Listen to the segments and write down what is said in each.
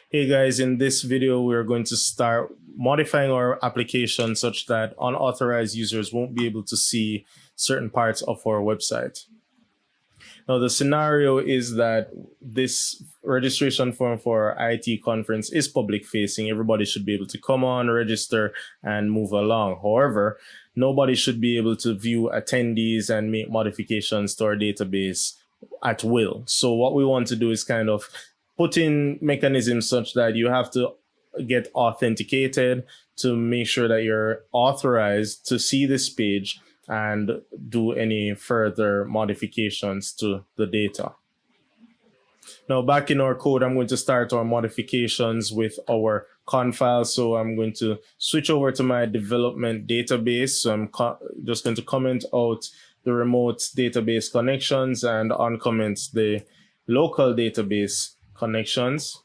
Hey guys, in this video, we're going to start modifying our application such that unauthorized users won't be able to see certain parts of our website. Now, the scenario is that this registration form for our IT conference is public facing. Everybody should be able to come on, register, and move along. However, nobody should be able to view attendees and make modifications to our database at will. So what we want to do is kind of put in mechanisms such that you have to get authenticated to make sure that you're authorized to see this page and do any further modifications to the data. Now, back in our code, I'm going to start our modifications with our conf file. So I'm going to switch over to my development database. So I'm just going to comment out the remote database connections and uncomment the local database connections.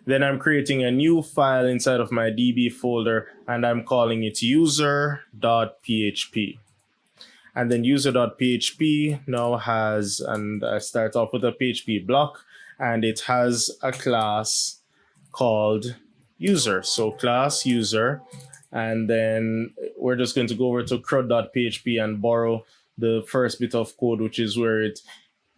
Then I'm creating a new file inside of my DB folder and I'm calling it user.php. And then user.php now has, and I start off with a PHP block, and it has a class called user. So class user, and then we're just going to go over to crud.php and borrow the first bit of code, which is where it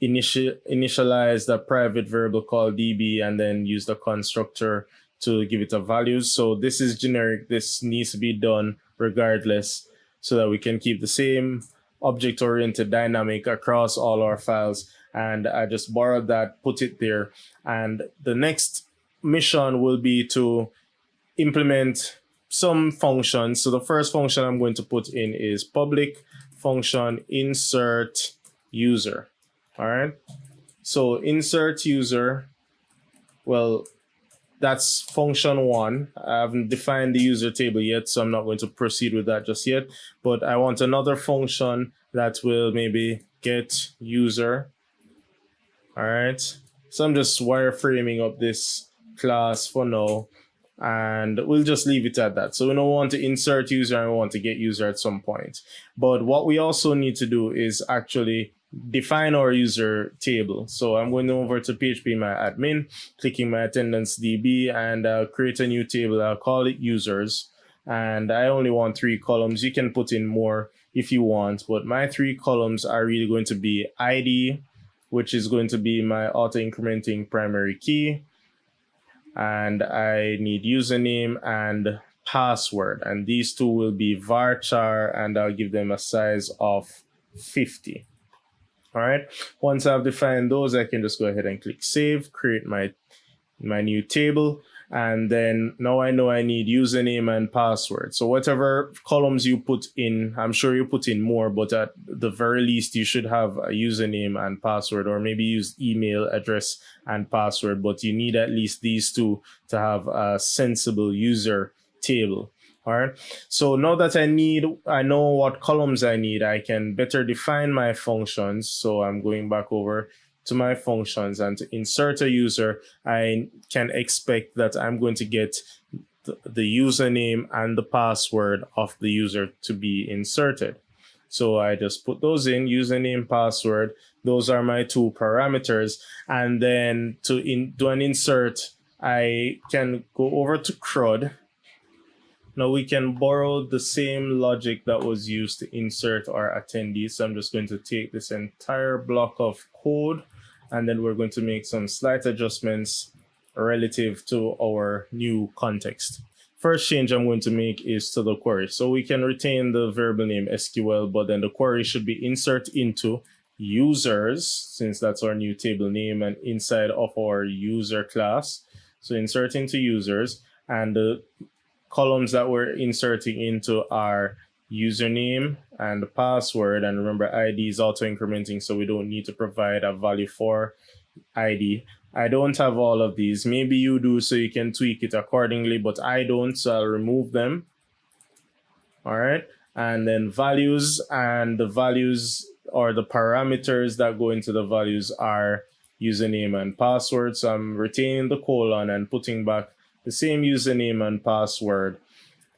initialize the private variable called db and then use the constructor to give it a value. So this is generic. This needs to be done regardless so that we can keep the same object-oriented dynamic across all our files. And I just borrowed that, put it there. And the next mission will be to implement some functions. So the first function I'm going to put in is public function insert user. All right, so insert user, well, that's function one. I haven't defined the user table yet, so I'm not going to proceed with that just yet. But I want another function that will maybe get user. All right, so I'm just wireframing up this class for now, and we'll just leave it at that. So we don't want to insert user and we want to get user at some point. But what we also need to do is actually define our user table. So I'm going over to PHP my admin, clicking my attendance DB, and create a new table. I'll call it users, and I only want 3 columns. You can put in more if you want, but my 3 columns are really going to be ID, which is going to be my auto incrementing primary key, and I need username and password, and these two will be varchar, and I'll give them a size of 50. All right, once I've defined those, I can just go ahead and click save, create my new table. And then now I know I need username and password. So whatever columns you put in, I'm sure you put in more, but at the very least, you should have a username and password, or maybe use email address and password, but you need at least these two to have a sensible user table. All right, so now that I know what columns I need, I can better define my functions. So I'm going back over to my functions, and to insert a user, I can expect that I'm going to get the username and the password of the user to be inserted. So I just put those in, username, password. Those are my 2 parameters. And then to do an insert, I can go over to CRUD. Now we can borrow the same logic that was used to insert our attendees. So I'm just going to take this entire block of code, and then we're going to make some slight adjustments relative to our new context. First change I'm going to make is to the query. So we can retain the variable name SQL, but then the query should be insert into users, since that's our new table name and inside of our user class. So insert into users, and the columns that we're inserting into are username and password. And remember, ID is auto incrementing, so we don't need to provide a value for ID. I don't have all of these. Maybe you do, so you can tweak it accordingly, but I don't, so I'll remove them. All right, and then values, and the values or the parameters that go into the values are username and password. So I'm retaining the colon and putting back the same username and password.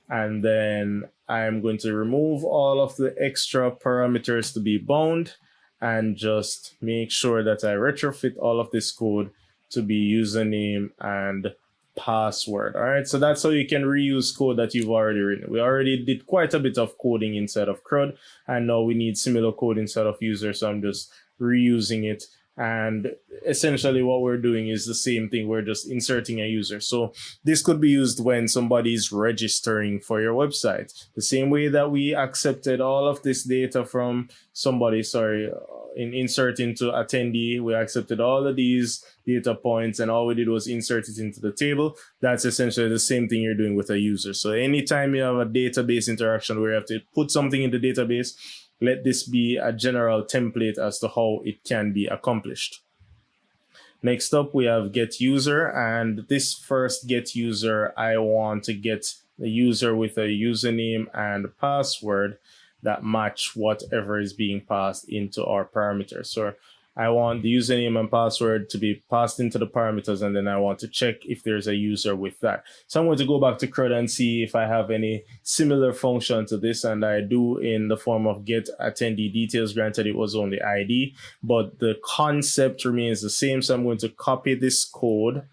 And then I'm going to remove all of the extra parameters to be bound and just make sure that I retrofit all of this code to be username and password. All right, so that's how you can reuse code that you've already written. We already did quite a bit of coding inside of CRUD, and now we need similar code inside of user, so I'm just reusing it. And essentially what we're doing is the same thing. We're just inserting a user. So this could be used when somebody is registering for your website. The same way that we accepted all of this data from somebody, in inserting to attendee, we accepted all of these data points and all we did was insert it into the table. That's essentially the same thing you're doing with a user. So anytime you have a database interaction where you have to put something in the database, let this be a general template as to how it can be accomplished. Next up, we have get user, and this first get user, I want to get the user with a username and password that match whatever is being passed into our parameters. So I want the username and password to be passed into the parameters, and then I want to check if there's a user with that. So I'm going to go back to CRUD and see if I have any similar function to this, and I do in the form of get attendee details. Granted, it was only ID, but the concept remains the same. So I'm going to copy this code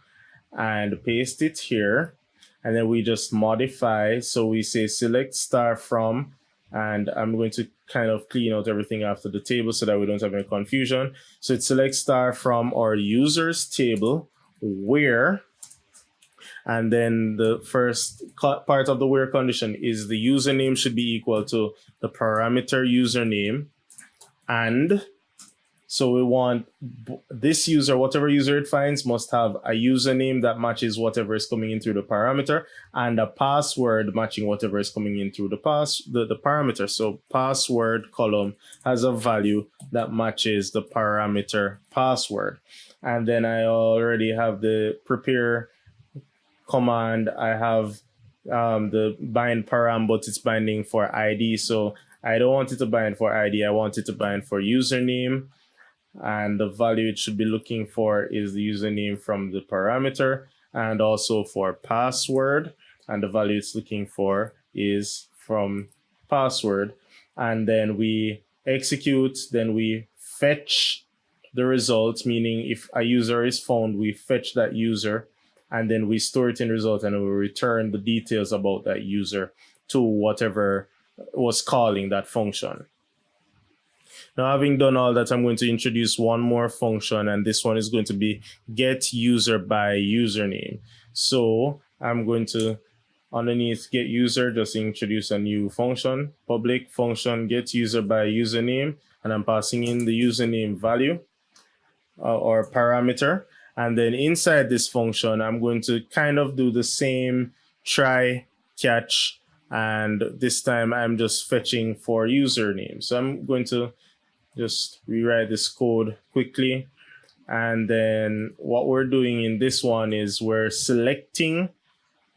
and paste it here, and then we just modify. So we say select star from, and I'm going to kind of clean out everything after the table so that we don't have any confusion. So it's select star from our users table where, and then the first part of the where condition is the username should be equal to the parameter username. And so we want this user, whatever user it finds, must have a username that matches whatever is coming in through the parameter and a password matching whatever is coming in through the parameter. So password column has a value that matches the parameter password. And then I already have the prepare command. I have the bind param, but it's binding for ID. So I don't want it to bind for ID. I want it to bind for username. And the value it should be looking for is the username from the parameter, and also for password, and the value it's looking for is from password. And then we execute, then we fetch the results, meaning if a user is found, we fetch that user, and then we store it in result, and we return the details about that user to whatever was calling that function. Now, having done all that, I'm going to introduce one more function, and this one is going to be get user by username. So I'm going to, underneath get user, just introduce a new function, public function get user by username, and I'm passing in the username value or parameter. And then inside this function, I'm going to kind of do the same try catch, and this time I'm just fetching for username. So I'm going to just rewrite this code quickly. And then what we're doing in this one is we're selecting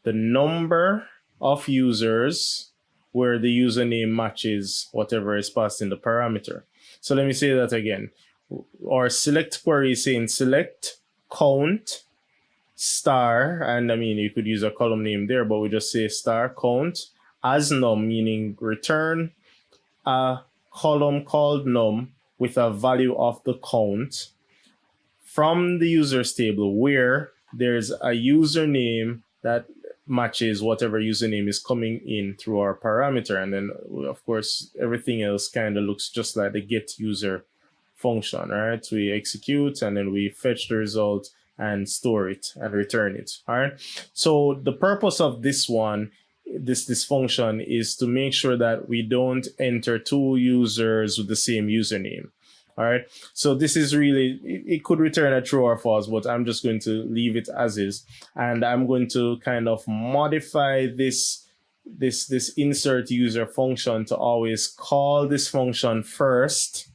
the number of users where the username matches whatever is passed in the parameter. So let me say that again. Our select query is saying select count star, and I mean, you could use a column name there, but we just say star count as num, meaning return a column called num with a value of the count from the users table where there's a username that matches whatever username is coming in through our parameter. And then, of course, everything else kind of looks just like the get user function, right? So we execute and then we fetch the result and store it and return it. All right. So the purpose of this one, this function, is to make sure that we don't enter two users with the same username. All right. So this is really, it could return a true or false, but I'm just going to leave it as is. And I'm going to kind of modify this insert user function to always call this function first,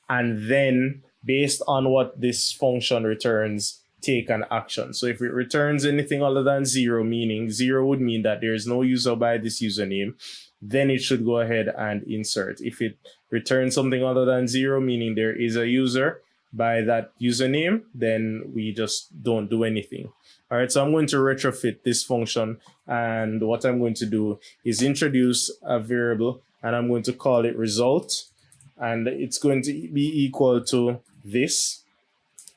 and then based on what this function returns, take an action. So if it returns anything other than 0, meaning 0 would mean that there is no user by this username, then it should go ahead and insert. If it returns something other than 0, meaning there is a user by that username, then we just don't do anything. All right, so I'm going to retrofit this function, and what I'm going to do is introduce a variable, and I'm going to call it result, and it's going to be equal to this.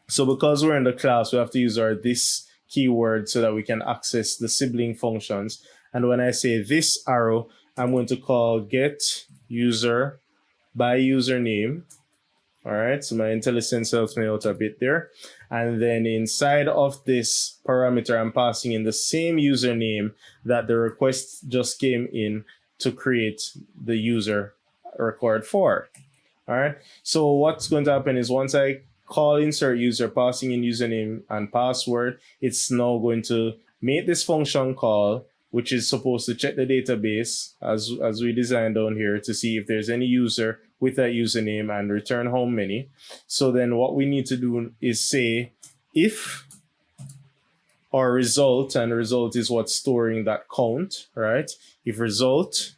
So because we're in the class, we have to use our this keyword so that we can access the sibling functions. And when I say this arrow, I'm going to call get user by username. All right, so my IntelliSense helps me out a bit there. And then inside of this parameter, I'm passing in the same username that the request just came in to create the user record for. All right, so what's going to happen is once I call insert user, passing in username and password, it's now going to make this function call, which is supposed to check the database as we designed down here to see if there's any user with that username and return how many. So then what we need to do is say if our result, and result is what's storing that count, right? If result,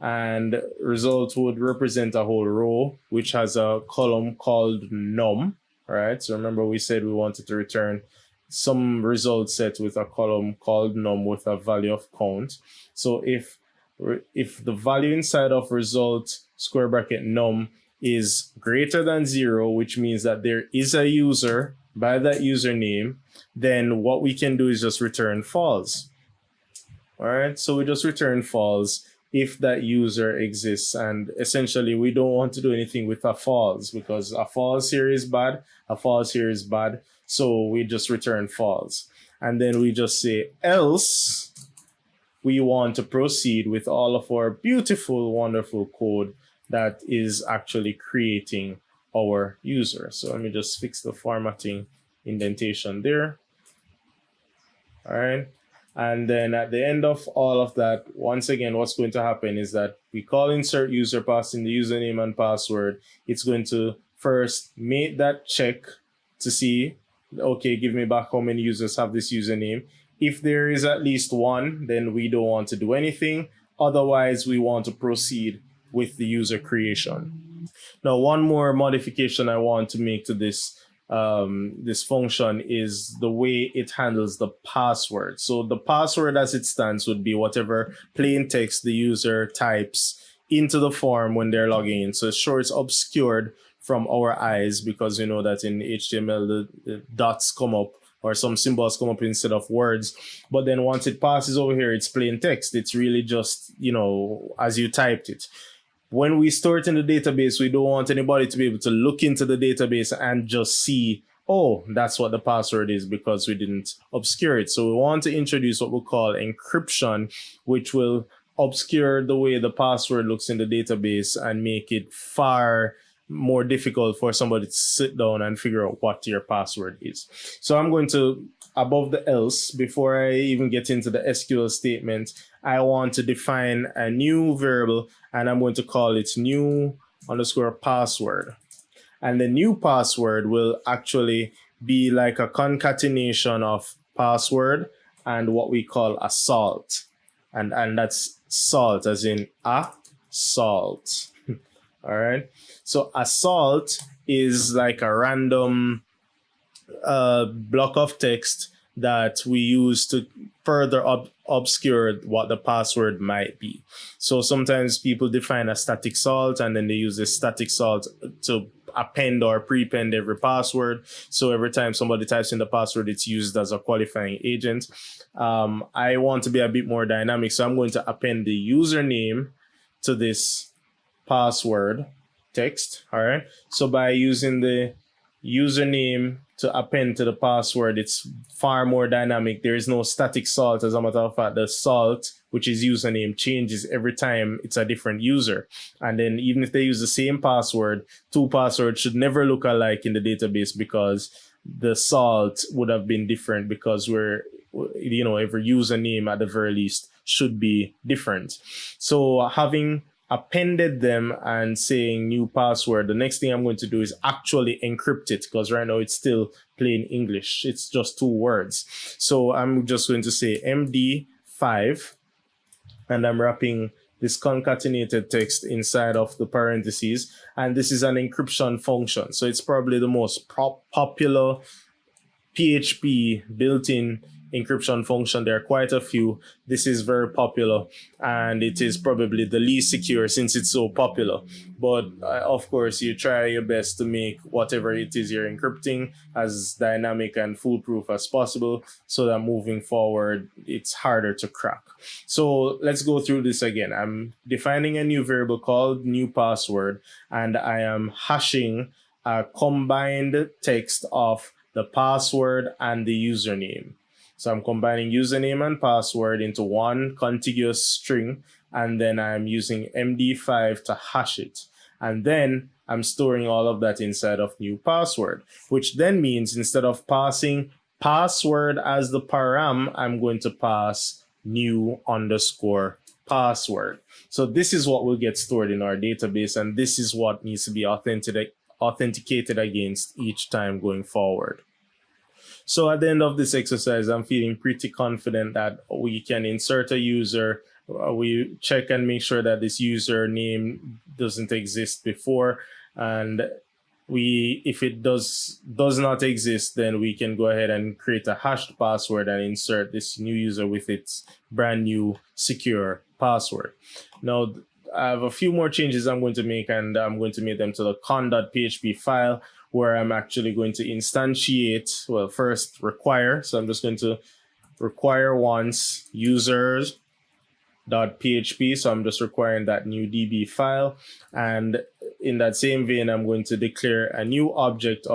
and result would represent a whole row, which has a column called num, right? So remember we said we wanted to return some result set with a column called num with a value of count. So if the value inside of result square bracket num is greater than 0, which means that there is a user by that username, then what we can do is just return false. All right, so we just return false if that user exists. And essentially, we don't want to do anything with a false because a false here is bad, a false here is bad. So we just return false. And then we just say else we want to proceed with all of our beautiful, wonderful code that is actually creating our user. So let me just fix the formatting indentation there. All right. And then at the end of all of that, once again, what's going to happen is that we call insert user, passing the username and password. It's going to first make that check to see, okay, give me back how many users have this username. If there is at least one, then we don't want to do anything. Otherwise, we want to proceed with the user creation. Now, one more modification I want to make to this this function is the way it handles the password. So the password as it stands would be whatever plain text the user types into the form when they're logging in. So sure, it's obscured from our eyes because you know that in HTML the dots come up or some symbols come up instead of words. But then once it passes over here, it's plain text. It's really just, you know, as you typed it. When we store it in the database, we don't want anybody to be able to look into the database and just see, oh, that's what the password is because we didn't obscure it. So we want to introduce what we call encryption, which will obscure the way the password looks in the database and make it far more difficult for somebody to sit down and figure out what your password is. So I'm going to, above the else, before I even get into the SQL statement, I want to define a new variable and I'm going to call it new underscore password. And the new password will actually be like a concatenation of password and what we call a salt. And that's salt as in salt. All right. So assault is like a random block of text that we use to further obscure what the password might be. So sometimes people define a static salt and then they use this static salt to append or prepend every password. So every time somebody types in the password, it's used as a qualifying agent. I want to be a bit more dynamic. So I'm going to append the username to this password text. All right. So by using the username to append to the password, it's far more dynamic. There is no static salt. As a matter of fact, the salt, which is username, changes every time it's a different user. And then even if they use the same password, two passwords should never look alike in the database because the salt would have been different because every username at the very least should be different. So having appended them and saying new password, the next thing I'm going to do is actually encrypt it because right now it's still plain English. It's just two words. So I'm just going to say MD5 and I'm wrapping this concatenated text inside of the parentheses. And this is an encryption function. So it's probably the most popular PHP built-in encryption function. There are quite a few. This is very popular, and it is probably the least secure since it's so popular. But of course, you try your best to make whatever it is you're encrypting as dynamic and foolproof as possible, so that moving forward, it's harder to crack. So let's go through this again. I'm defining a new variable called new password, and I am hashing a combined text of the password and the username. So I'm combining username and password into one contiguous string, and then I'm using MD5 to hash it. And then I'm storing all of that inside of new password, which then means instead of passing password as the param, I'm going to pass new underscore password. So this is what will get stored in our database, and this is what needs to be authenticated against each time going forward. So at the end of this exercise, I'm feeling pretty confident that we can insert a user. We check and make sure that this username doesn't exist before, and if it does not exist, then we can go ahead and create a hashed password and insert this new user with its brand new secure password. Now, I have a few more changes I'm going to make, and I'm going to make them to the con.php file, where I'm actually going to instantiate, well, first require. So I'm just going to require once users.php. So I'm just requiring that new DB file. And in that same vein, I'm going to declare a new object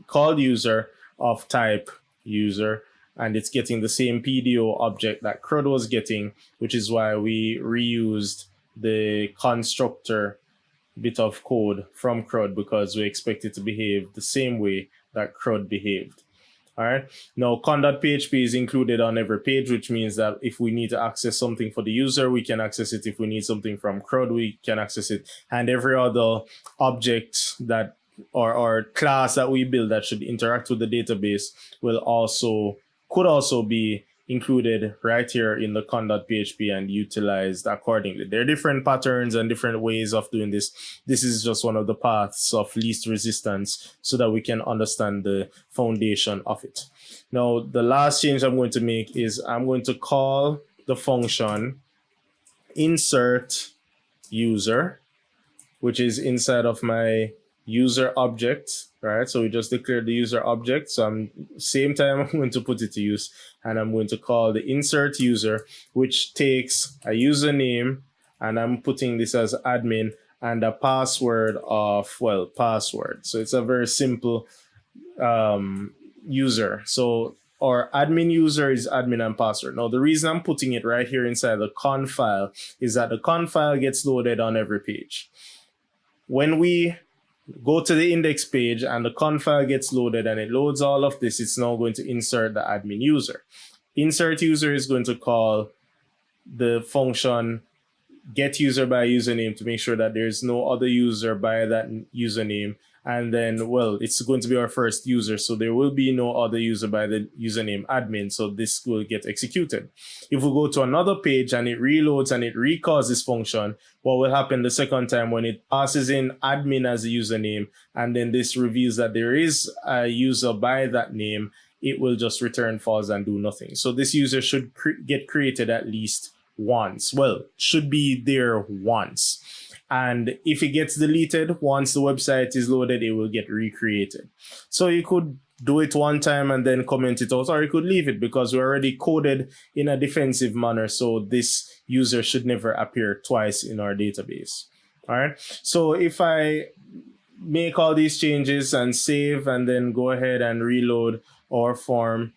called user of type user. And it's getting the same PDO object that CRUD was getting, which is why we reused the constructor bit of code from CRUD, because we expect it to behave the same way that CRUD behaved. All right. Now, con.php is included on every page, which means that if we need to access something for the user, we can access it. If we need something from CRUD, we can access it. And every other object that or class that we build that should interact with the database could also be included right here in the con.php and utilized accordingly. There are different patterns and different ways of doing this. This is just one of the paths of least resistance so that we can understand the foundation of it. Now, the last change I'm going to make is I'm going to call the function insert user, which is inside of my user object, right? So we just declared the user object. So same time I'm going to put it to use, and I'm going to call the insert user, which takes a username, and I'm putting this as admin, and a password of, well, password. So it's a very simple user. So our admin user is admin and password. Now, the reason I'm putting it right here inside the con file is that the con file gets loaded on every page. When we go to the index page and the con file gets loaded and it loads all of this, it's now going to insert the admin user. Insert user is going to call the function get user by username to make sure that there's no other user by that username. And then, well, it's going to be our first user, so there will be no other user by the username admin, so this will get executed. If we go to another page and it reloads and it recalls this function, what will happen the second time when it passes in admin as a username, and then this reveals that there is a user by that name, it will just return false and do nothing. So this user should get created at least once. Well, should be there once. And if it gets deleted, once the website is loaded, it will get recreated. So you could do it one time and then comment it out, or you could leave it because we're already coded in a defensive manner. So this user should never appear twice in our database. All right. So if I make all these changes and save and then go ahead and reload our form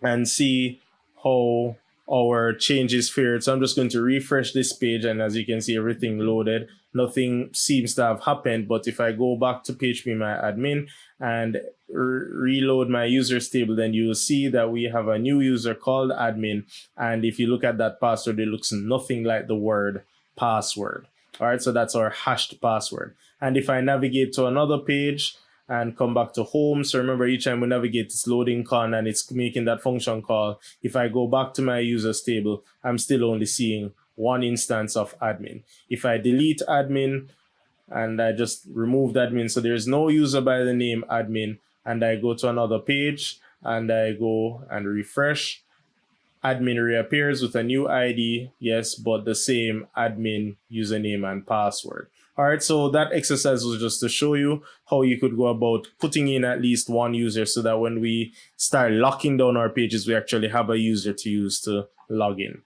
and see how our changes fared. So I'm just going to refresh this page, and as you can see, everything loaded. Nothing seems to have happened, but if I go back to PHP My Admin and reload my users table, then you will see that we have a new user called admin. And if you look at that password, it looks nothing like the word password. All right, so that's our hashed password. And if I navigate to another page and come back to home. So remember, each time we navigate, it's loading con and it's making that function call. If I go back to my users table, I'm still only seeing one instance of admin. If I delete admin and I just remove admin, so there's no user by the name admin, and I go to another page and I go and refresh, admin reappears with a new ID, yes, but the same admin username and password. All right, so that exercise was just to show you how you could go about putting in at least one user so that when we start locking down our pages, we actually have a user to use to log in.